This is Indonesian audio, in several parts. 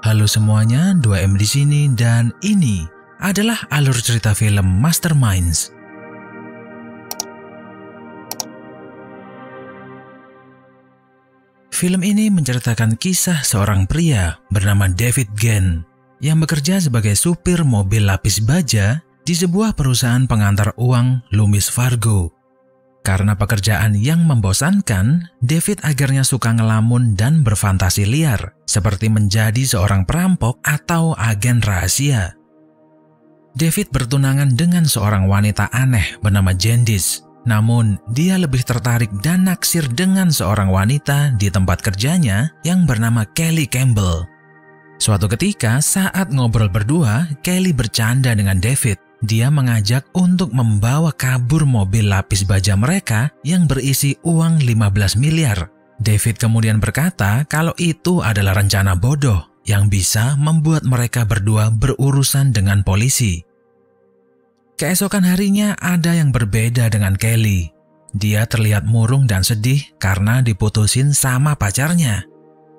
Halo semuanya, 2M di sini dan ini adalah alur cerita film Masterminds. Film ini menceritakan kisah seorang pria bernama David Gant yang bekerja sebagai supir mobil lapis baja di sebuah perusahaan pengantar uang Loomis Fargo. Karena pekerjaan yang membosankan, David akhirnya suka ngelamun dan berfantasi liar, seperti menjadi seorang perampok atau agen rahasia. David bertunangan dengan seorang wanita aneh bernama Jandis, namun dia lebih tertarik dan naksir dengan seorang wanita di tempat kerjanya yang bernama Kelly Campbell. Suatu ketika saat ngobrol berdua, Kelly bercanda dengan David. Dia mengajak untuk membawa kabur mobil lapis baja mereka yang berisi uang 15 miliar. David kemudian berkata kalau itu adalah rencana bodoh yang bisa membuat mereka berdua berurusan dengan polisi. Keesokan harinya ada yang berbeda dengan Kelly. Dia terlihat murung dan sedih karena diputusin sama pacarnya.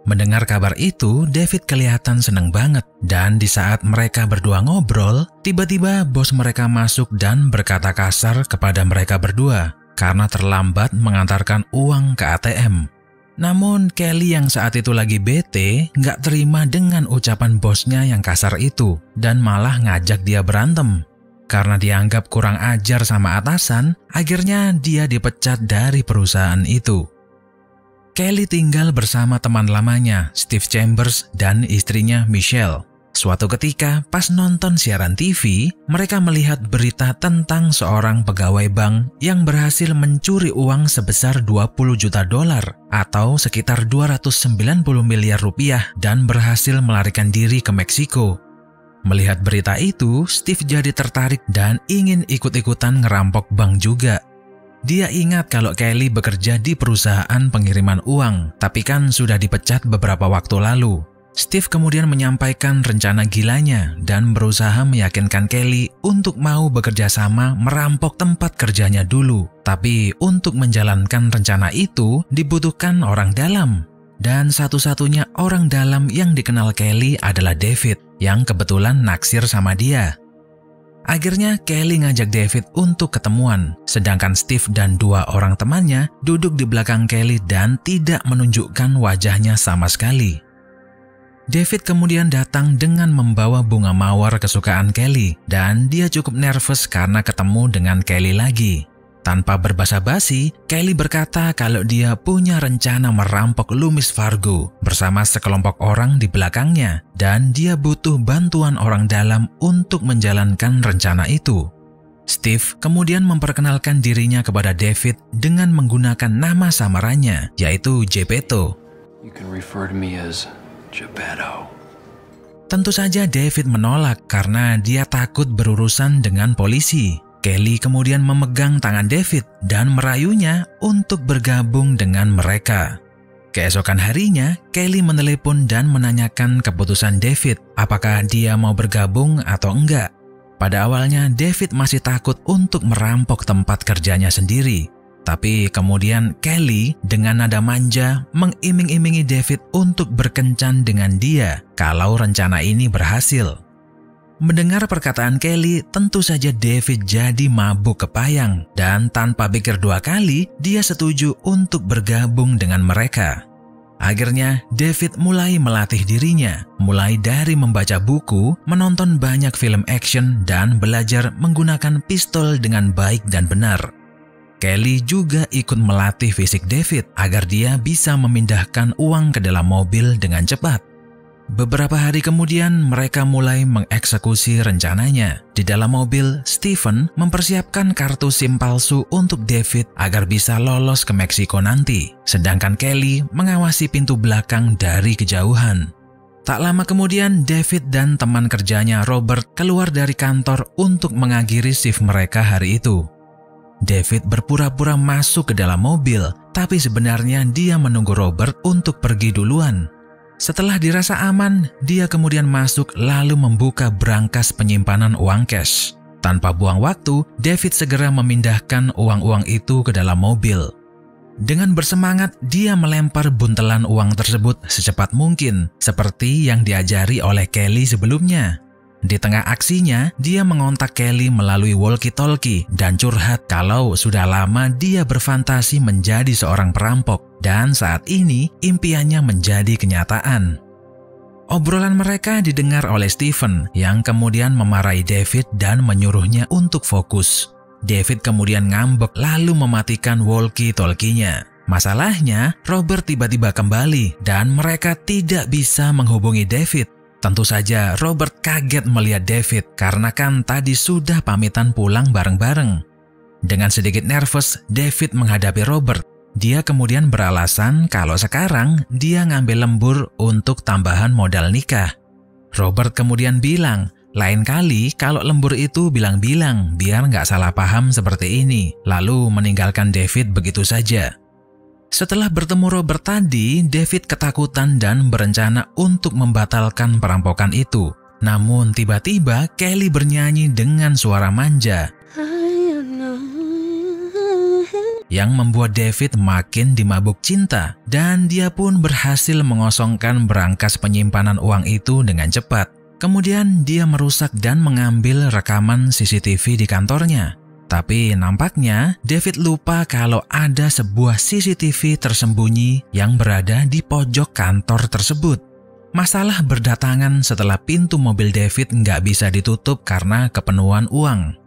Mendengar kabar itu, David kelihatan senang banget. Dan di saat mereka berdua ngobrol, tiba-tiba bos mereka masuk dan berkata kasar kepada mereka berdua karena terlambat mengantarkan uang ke ATM. Namun Kelly yang saat itu lagi bete nggak terima dengan ucapan bosnya yang kasar itu dan malah ngajak dia berantem. Karena dianggap kurang ajar sama atasan, akhirnya dia dipecat dari perusahaan itu. Kelly tinggal bersama teman lamanya, Steve Chambers, dan istrinya Michelle. Suatu ketika, pas nonton siaran TV, mereka melihat berita tentang seorang pegawai bank yang berhasil mencuri uang sebesar 20 juta dolar atau sekitar 290 miliar rupiah dan berhasil melarikan diri ke Meksiko. Melihat berita itu, Steve jadi tertarik dan ingin ikut-ikutan ngerampok bank juga. Dia ingat kalau Kelly bekerja di perusahaan pengiriman uang, tapi kan sudah dipecat beberapa waktu lalu. Steve kemudian menyampaikan rencana gilanya dan berusaha meyakinkan Kelly untuk mau bekerja sama merampok tempat kerjanya dulu. Tapi untuk menjalankan rencana itu dibutuhkan orang dalam. Dan satu-satunya orang dalam yang dikenal Kelly adalah David, yang kebetulan naksir sama dia. Akhirnya Kelly ngajak David untuk ketemuan, sedangkan Steve dan dua orang temannya duduk di belakang Kelly dan tidak menunjukkan wajahnya sama sekali. David kemudian datang dengan membawa bunga mawar kesukaan Kelly dan dia cukup nervous karena ketemu dengan Kelly lagi. Tanpa berbasa-basi, Kelly berkata kalau dia punya rencana merampok Loomis Fargo bersama sekelompok orang di belakangnya dan dia butuh bantuan orang dalam untuk menjalankan rencana itu. Steve kemudian memperkenalkan dirinya kepada David dengan menggunakan nama samarannya, yaitu Geppetto. You can refer to me as Geppetto. Tentu saja David menolak karena dia takut berurusan dengan polisi. Kelly kemudian memegang tangan David dan merayunya untuk bergabung dengan mereka. Keesokan harinya, Kelly menelepon dan menanyakan keputusan David, apakah dia mau bergabung atau enggak. Pada awalnya, David masih takut untuk merampok tempat kerjanya sendiri. Tapi kemudian Kelly dengan nada manja mengiming-imingi David untuk berkencan dengan dia kalau rencana ini berhasil. Mendengar perkataan Kelly, tentu saja David jadi mabuk kepayang dan tanpa pikir dua kali, dia setuju untuk bergabung dengan mereka. Akhirnya, David mulai melatih dirinya, mulai dari membaca buku, menonton banyak film action, dan belajar menggunakan pistol dengan baik dan benar. Kelly juga ikut melatih fisik David agar dia bisa memindahkan uang ke dalam mobil dengan cepat. Beberapa hari kemudian mereka mulai mengeksekusi rencananya. Di dalam mobil, Stephen mempersiapkan kartu SIM palsu untuk David agar bisa lolos ke Meksiko nanti. Sedangkan Kelly mengawasi pintu belakang dari kejauhan. Tak lama kemudian David dan teman kerjanya Robert keluar dari kantor untuk mengakhiri shift mereka hari itu. David berpura-pura masuk ke dalam mobil, tapi sebenarnya dia menunggu Robert untuk pergi duluan. Setelah dirasa aman, dia kemudian masuk lalu membuka brankas penyimpanan uang cash. Tanpa buang waktu, David segera memindahkan uang-uang itu ke dalam mobil. Dengan bersemangat, dia melempar buntelan uang tersebut secepat mungkin, seperti yang diajari oleh Kelly sebelumnya. Di tengah aksinya, dia mengontak Kelly melalui walkie-talkie dan curhat kalau sudah lama dia berfantasi menjadi seorang perampok dan saat ini impiannya menjadi kenyataan. Obrolan mereka didengar oleh Stephen yang kemudian memarahi David dan menyuruhnya untuk fokus. David kemudian ngambek lalu mematikan walkie-talkie-nya. Masalahnya, Robert tiba-tiba kembali dan mereka tidak bisa menghubungi David. Tentu saja Robert kaget melihat David karena kan tadi sudah pamitan pulang bareng-bareng. Dengan sedikit nervous, David menghadapi Robert. Dia kemudian beralasan kalau sekarang dia ngambil lembur untuk tambahan modal nikah. Robert kemudian bilang, lain kali kalau lembur itu bilang-bilang biar nggak salah paham seperti ini, lalu meninggalkan David begitu saja. Setelah bertemu Robert tadi, David ketakutan dan berencana untuk membatalkan perampokan itu. Namun tiba-tiba Kelly bernyanyi dengan suara manja yang membuat David makin dimabuk cinta dan dia pun berhasil mengosongkan berangkas penyimpanan uang itu dengan cepat. Kemudian dia merusak dan mengambil rekaman CCTV di kantornya. Tapi nampaknya David lupa kalau ada sebuah CCTV tersembunyi yang berada di pojok kantor tersebut. Masalah berdatangan setelah pintu mobil David nggak bisa ditutup karena kepenuhan uang.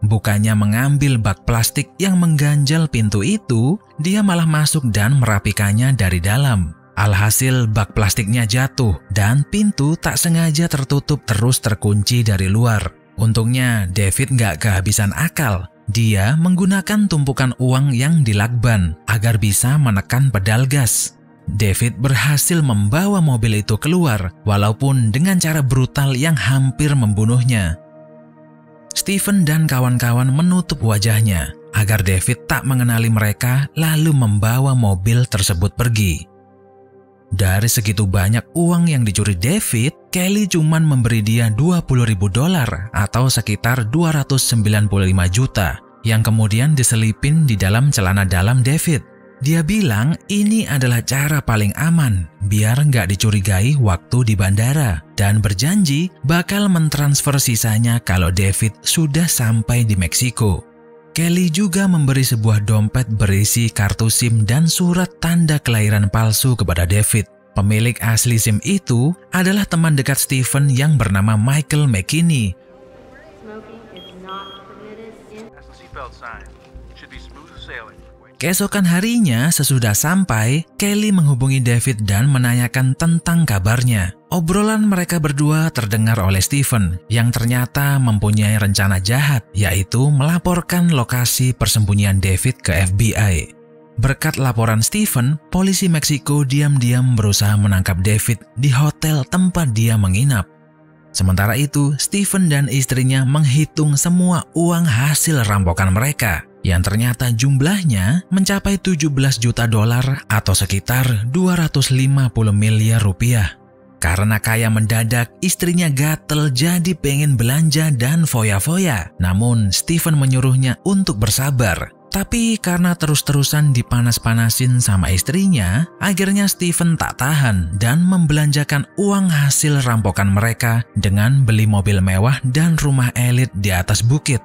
Bukannya mengambil bak plastik yang mengganjal pintu itu, dia malah masuk dan merapikannya dari dalam. Alhasil bak plastiknya jatuh dan pintu tak sengaja tertutup terus terkunci dari luar. Untungnya David nggak kehabisan akal. Dia menggunakan tumpukan uang yang dilakban agar bisa menekan pedal gas. David berhasil membawa mobil itu keluar walaupun dengan cara brutal yang hampir membunuhnya. Stephen dan kawan-kawan menutup wajahnya agar David tak mengenali mereka lalu membawa mobil tersebut pergi. Dari segitu banyak uang yang dicuri David, Kelly cuman memberi dia $20.000 atau sekitar 295 juta yang kemudian diselipin di dalam celana dalam David. Dia bilang ini adalah cara paling aman biar nggak dicurigai waktu di bandara dan berjanji bakal mentransfer sisanya kalau David sudah sampai di Meksiko. Kelly juga memberi sebuah dompet berisi kartu SIM dan surat tanda kelahiran palsu kepada David. Pemilik asli SIM itu adalah teman dekat Stephen yang bernama Michael McKinney. Keesokan harinya sesudah sampai, Kelly menghubungi David dan menanyakan tentang kabarnya. Obrolan mereka berdua terdengar oleh Stephen yang ternyata mempunyai rencana jahat, yaitu melaporkan lokasi persembunyian David ke FBI. Berkat laporan Stephen, polisi Meksiko diam-diam berusaha menangkap David di hotel tempat dia menginap. Sementara itu, Stephen dan istrinya menghitung semua uang hasil rampokan mereka, yang ternyata jumlahnya mencapai $17 juta atau sekitar 250 miliar rupiah. Karena kaya mendadak, istrinya gatel jadi pengen belanja dan foya-foya. Namun Stephen menyuruhnya untuk bersabar. Tapi karena terus-terusan dipanas-panasin sama istrinya, akhirnya Stephen tak tahan dan membelanjakan uang hasil rampokan mereka dengan beli mobil mewah dan rumah elit di atas bukit.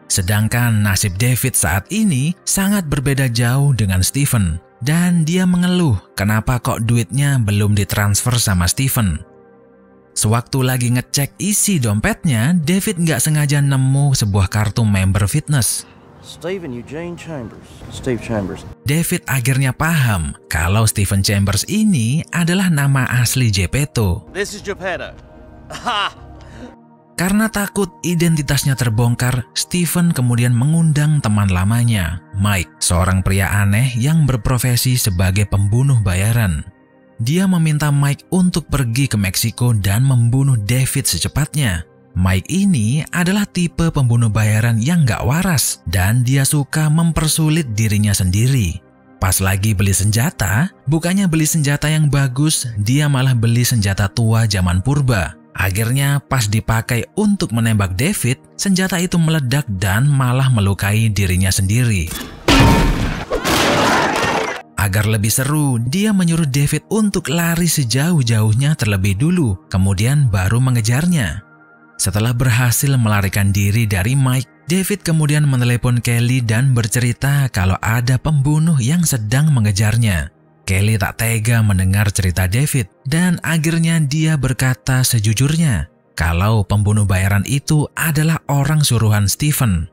Sedangkan nasib David saat ini sangat berbeda jauh dengan Stephen. Dan dia mengeluh kenapa kok duitnya belum ditransfer sama Stephen. Sewaktu lagi ngecek isi dompetnya, David nggak sengaja nemu sebuah kartu member fitness. Stephen Eugene Chambers. Steve Chambers. David akhirnya paham kalau Stephen Chambers ini adalah nama asli Geppetto. This is Geppetto. Karena takut identitasnya terbongkar, Stephen kemudian mengundang teman lamanya, Mike, seorang pria aneh yang berprofesi sebagai pembunuh bayaran. Dia meminta Mike untuk pergi ke Meksiko dan membunuh David secepatnya. Mike ini adalah tipe pembunuh bayaran yang gak waras dan dia suka mempersulit dirinya sendiri. Pas lagi beli senjata, bukannya beli senjata yang bagus, dia malah beli senjata tua zaman purba. Akhirnya pas dipakai untuk menembak David, senjata itu meledak dan malah melukai dirinya sendiri. Agar lebih seru, dia menyuruh David untuk lari sejauh-jauhnya terlebih dulu, kemudian baru mengejarnya. Setelah berhasil melarikan diri dari Mike, David kemudian menelepon Kelly dan bercerita kalau ada pembunuh yang sedang mengejarnya. Kelly tak tega mendengar cerita David dan akhirnya dia berkata sejujurnya kalau pembunuh bayaran itu adalah orang suruhan Stephen.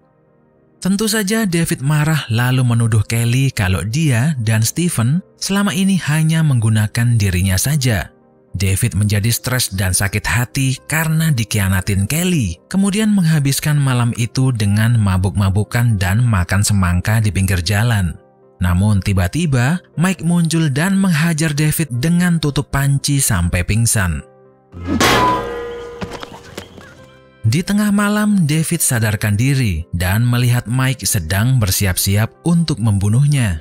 Tentu saja David marah lalu menuduh Kelly kalau dia dan Stephen selama ini hanya menggunakan dirinya saja. David menjadi stres dan sakit hati karena dikhianatin Kelly, kemudian menghabiskan malam itu dengan mabuk-mabukan dan makan semangka di pinggir jalan. Namun tiba-tiba Mike muncul dan menghajar David dengan tutup panci sampai pingsan. Di tengah malam, David sadarkan diri dan melihat Mike sedang bersiap-siap untuk membunuhnya.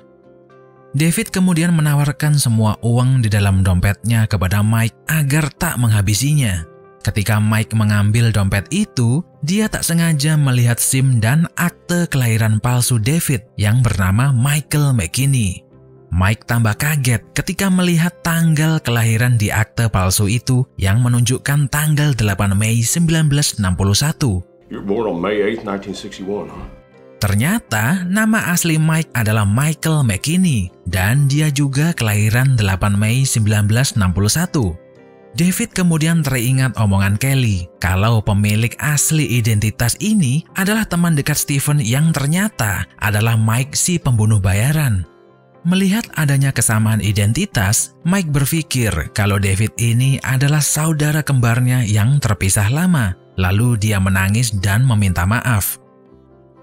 David kemudian menawarkan semua uang di dalam dompetnya kepada Mike agar tak menghabisinya. Ketika Mike mengambil dompet itu, dia tak sengaja melihat SIM dan akte kelahiran palsu David yang bernama Michael McKinney. Mike tambah kaget ketika melihat tanggal kelahiran di akte palsu itu yang menunjukkan tanggal 8 Mei 1961. You were born on May 8, 1961, huh? Ternyata nama asli Mike adalah Michael McKinney dan dia juga kelahiran 8 Mei 1961. David kemudian teringat omongan Kelly kalau pemilik asli identitas ini adalah teman dekat Stephen yang ternyata adalah Mike si pembunuh bayaran. Melihat adanya kesamaan identitas, Mike berpikir kalau David ini adalah saudara kembarnya yang terpisah lama. Lalu dia menangis dan meminta maaf.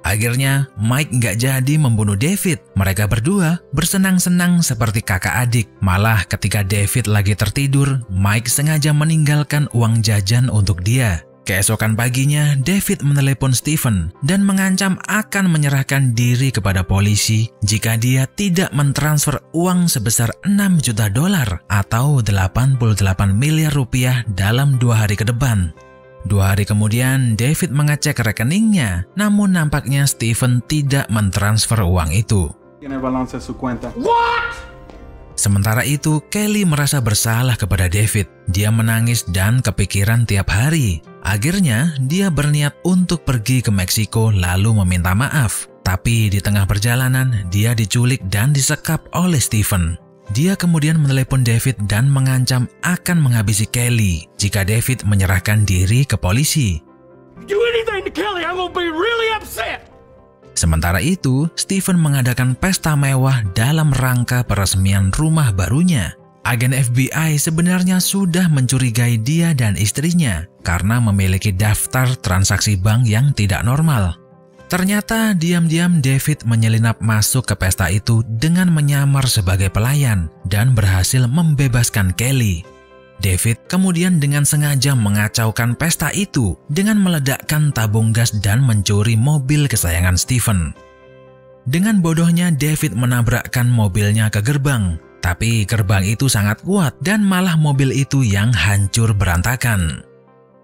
Akhirnya Mike nggak jadi membunuh David. Mereka berdua bersenang-senang seperti kakak adik. Malah ketika David lagi tertidur, Mike sengaja meninggalkan uang jajan untuk dia. Keesokan paginya, David menelepon Stephen dan mengancam akan menyerahkan diri kepada polisi jika dia tidak mentransfer uang sebesar $6 juta atau 88 miliar rupiah dalam 2 hari ke depan. 2 hari kemudian, David mengecek rekeningnya, namun nampaknya Stephen tidak mentransfer uang itu. What? Sementara itu, Kelly merasa bersalah kepada David. Dia menangis dan kepikiran tiap hari. Akhirnya, dia berniat untuk pergi ke Meksiko lalu meminta maaf. Tapi di tengah perjalanan, dia diculik dan disekap oleh Stephen. Dia kemudian menelepon David dan mengancam akan menghabisi Kelly jika David menyerahkan diri ke polisi. Do anything to Kelly, I'm gonna be really upset. Sementara itu, Stephen mengadakan pesta mewah dalam rangka peresmian rumah barunya. Agen FBI sebenarnya sudah mencurigai dia dan istrinya karena memiliki daftar transaksi bank yang tidak normal. Ternyata diam-diam David menyelinap masuk ke pesta itu dengan menyamar sebagai pelayan dan berhasil membebaskan Kelly. David kemudian dengan sengaja mengacaukan pesta itu dengan meledakkan tabung gas dan mencuri mobil kesayangan Stephen. Dengan bodohnya David menabrakkan mobilnya ke gerbang, tapi gerbang itu sangat kuat dan malah mobil itu yang hancur berantakan.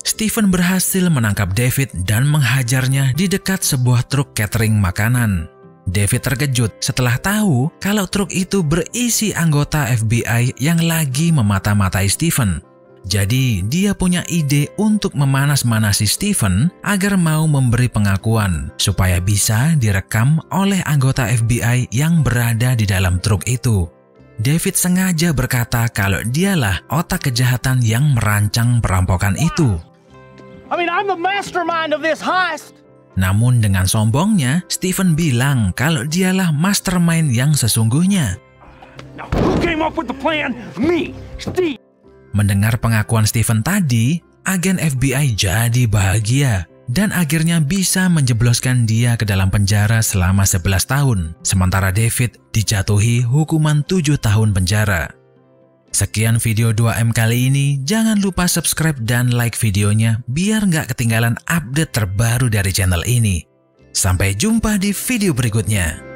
Stephen berhasil menangkap David dan menghajarnya di dekat sebuah truk catering makanan. David terkejut setelah tahu kalau truk itu berisi anggota FBI yang lagi memata-matai Stephen. Jadi dia punya ide untuk memanas-manasi Stephen agar mau memberi pengakuan supaya bisa direkam oleh anggota FBI yang berada di dalam truk itu. David sengaja berkata kalau dialah otak kejahatan yang merancang perampokan itu. I'm the mastermind of this heist. Namun dengan sombongnya, Stephen bilang kalau dialah mastermind yang sesungguhnya. Now, who came up with the plan? Me, Steve. Mendengar pengakuan Stephen tadi, agen FBI jadi bahagia dan akhirnya bisa menjebloskan dia ke dalam penjara selama 11 tahun. Sementara David dijatuhi hukuman 7 tahun penjara. Sekian video 2M kali ini, jangan lupa subscribe dan like videonya biar nggak ketinggalan update terbaru dari channel ini. Sampai jumpa di video berikutnya.